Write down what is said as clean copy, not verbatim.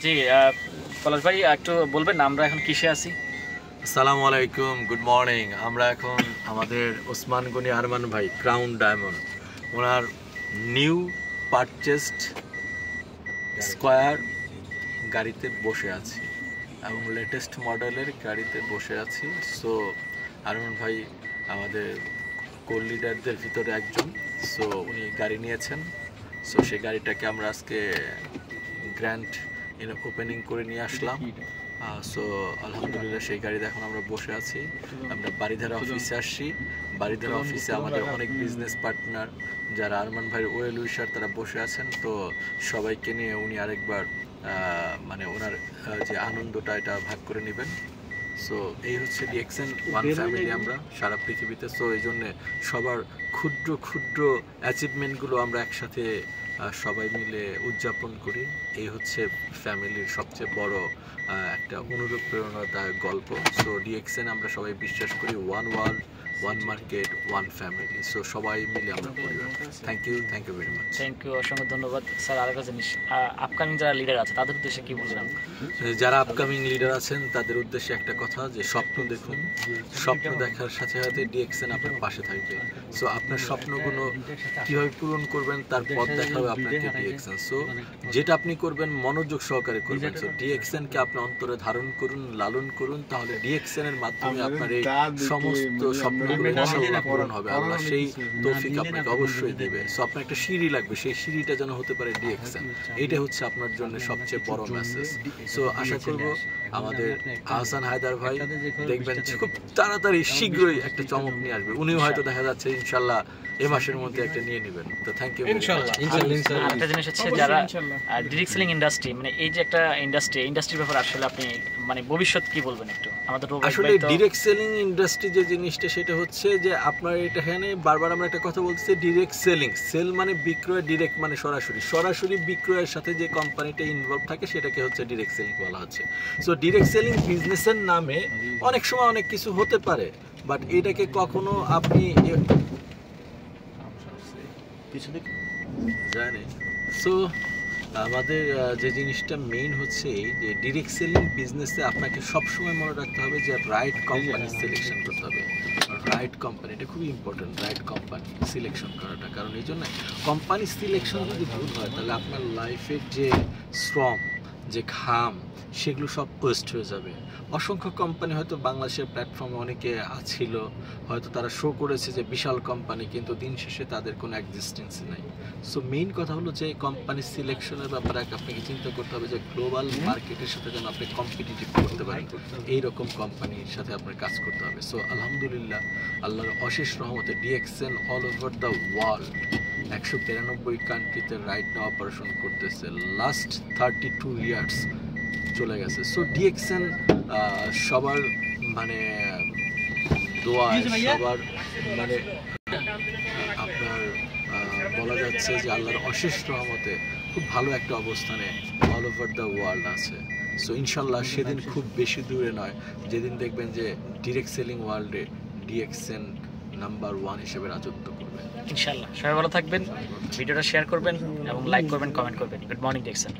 জি পলাশ ভাই একটু বলবেন আমরা এখন কিসে আছি? আসসালামু আলাইকুম, গুড মর্নিং। আমরা এখন আমাদের ওসমান গনি আরমান ভাই ক্রাউন ডায়মন্ড ওনার নিউ পারচেসড স্কয়ার গাড়িতে বসে আছি এবং লেটেস্ট মডেলের গাড়িতে বসে আছি। সো আরমান ভাই আমাদের কোর লিডারদের ভিতরে একজন। সো উনি গাড়ি নিয়েছেন। সো সেই গাড়িটাকে আমরা আজকে গ্র্যান্ড ওপেনিং করে নিয়ে আসলাম। সো আলহামদুলিল্লাহ সেই গাড়িতে এখন আমরা বসে আছি। আমরা বারিধারা অফিসে আসছি। বারিধারা অফিসে আমাদের অনেক বিজনেস পার্টনার যারা আরমান ভাইয়ের ওয়েল উইশার তারা বসে আছেন। তো সবাইকে নিয়ে উনি আরেকবার মানে ওনার যে আনন্দটা এটা ভাগ করে নেবেন। সো এই হচ্ছে ডিএক্সএন ওয়ান ফ্যামিলি আমরা সারা পৃথিবীতে। সো এই জন্যে সবার ক্ষুদ্র ক্ষুদ্র অ্যাচিভমেন্টগুলো আমরা একসাথে সবাই মিলে উদযাপন করি। এই হচ্ছে ফ্যামিলির সবচেয়ে বড় একটা অনুপ্রেরণাদায়ক গল্প। সো ডিএক্সএন আমরা সবাই বিশ্বাস করি one world, one market, one family. So সবাই মিলে আমরা পরিবার। Thank you very much. Thank you, অসংখ্য ধন্যবাদ স্যার। আরেকটা জিনিস, আপকামিং যারা লিডার আছে তাদের উদ্দেশ্যে কি বলছিলাম? যারা আপকামিং লিডার আছেন তাদের উদ্দেশ্যে একটা কথা, যে স্বপ্ন দেখুন। স্বপ্ন দেখার সাথে সাথে ডিএক্সএন আপনার পাশে থাকবে। সো আপনার স্বপ্নগুলো কিভাবে পূরণ করবেন তার পথ দেখাবে আপনাকে ডিএক্সএন। সো যেটা আপনি করবেন মনোযোগ সহকারে করবেন। সো ডিএক্সএন কে আপনি অন্তরে ধারণ করুন, লালন করুন, তাহলে ডিএক্সএন এর মাধ্যমে আপনার এই সমস্ত স্বপ্নগুলো ইনশাআল্লাহ পূরণ হবে। আল্লাহ সেই তৌফিক আপনাকে অবশ্যই দেবে। সো আপনার একটা সিঁড়ি লাগবে, সেই সিঁড়িটা যেন হতে পারে ডিএক্সএন। এইটা হচ্ছে আপনার জন্য সবচেয়ে বড় মেসেজ। সো আশা করব আমাদের আহসান হায়দার ভাই দেখবেন খুব তাড়াতাড়ি শীঘ্রই একটা চমক নিয়ে আসবে। উনিও হয়তো দেখা যাচ্ছে ইনশাআল্লাহ এ মাসের মধ্যে একটা নিয়ে নেবেন। তো থ্যাংক ইউ ইনশাআল্লাহ। আরেকটা জিনিস হচ্ছে যারা ডিরেক্ট সেলিং ইন্ডাস্ট্রি, মানে এই যে একটা ইন্ডাস্ট্রির ব্যাপারে আসলে আপনি মানে ভবিষ্যৎ কি বলবেন একটু আমাদের? আসলে ডিরেক্ট সেলিং ইন্ডাস্ট্রি যে জিনিসটা সেটা হচ্ছে যে আপনার এখানে বারবার আমরা একটা কথা বলতেছি, ডিরেক্ট সেলিং। সেল মানে বিক্রয়, ডিরেক্ট মানে সরাসরি। সরাসরি বিক্রয়ের সাথে যে কোম্পানিটা ইনভলভ থাকে সেটাকে হচ্ছে ডিরেক্ট সেলিং বলা হচ্ছে। সো ডিরেক্ট সেলিং বিজনেসের নামে অনেক সময় অনেক কিছু হতে পারে, বাট এটাকে কখনো আপনি জানেন। সো আমাদের যে জিনিসটা মেইন হচ্ছে এই যে ডিরেক্ট সেলিং বিজনেসে আপনাকে সবসময় মনে রাখতে হবে যে রাইট কোম্পানি সিলেকশন করতে হবে। রাইট কোম্পানি, এটা খুবই ইম্পর্টেন্ট, রাইট কোম্পানি সিলেকশন করাটা। কারণ এই জন্য কোম্পানি সিলেকশন যদি ভুল হয় তাহলে আপনার লাইফের যে শ্রম, যে ঘাম, সেগুলো সব ওয়েস্ট হয়ে যাবে। অসংখ্য কোম্পানি হয়তো বাংলাদেশের প্ল্যাটফর্মে অনেকে ছিল, হয়তো তারা শো করেছে যে বিশাল কোম্পানি, কিন্তু দিন শেষে তাদের কোনো এক্সিস্টেন্সই নাই। সো মেইন কথা হলো যে কোম্পানি সিলেকশনের ব্যাপারে আপনাকে চিন্তা করতে হবে যে গ্লোবাল মার্কেটের সাথে যেন আপনি কম্পিটিটিভ করতে পারেন, এইরকম কোম্পানির সাথে আপনার কাজ করতে হবে। সো আলহামদুলিল্লাহ, আল্লাহর অশেষ রহমতে DXN all over the world 193 কান্ট্রিতে রাইট নাও অপারেশন করতেছে। লাস্ট 32 ইয়ার্স চলে গেছে। সো ডিএক্সএন সবার মানে দোয়া, সবার মানে আপনার বলা যাচ্ছে যে আল্লাহর অশেষ রহমতে খুব ভালো একটা অবস্থানে অল ওভার দ্য ওয়ার্ল্ড আছে। সো ইনশাল্লাহ সেদিন খুব বেশি দূরে নয় যেদিন দেখবেন যে ডিরেক্ট সেলিং ওয়ার্ল্ডে ডিএক্সএন নাম্বার 1 হিসেবে রাজত্ব করবে ইনশাআল্লাহ। সবাই ভালো থাকবেন, ভিডিওটা শেয়ার করবেন এবং লাইক করবেন, কমেন্ট করবেন। Good morning DXN.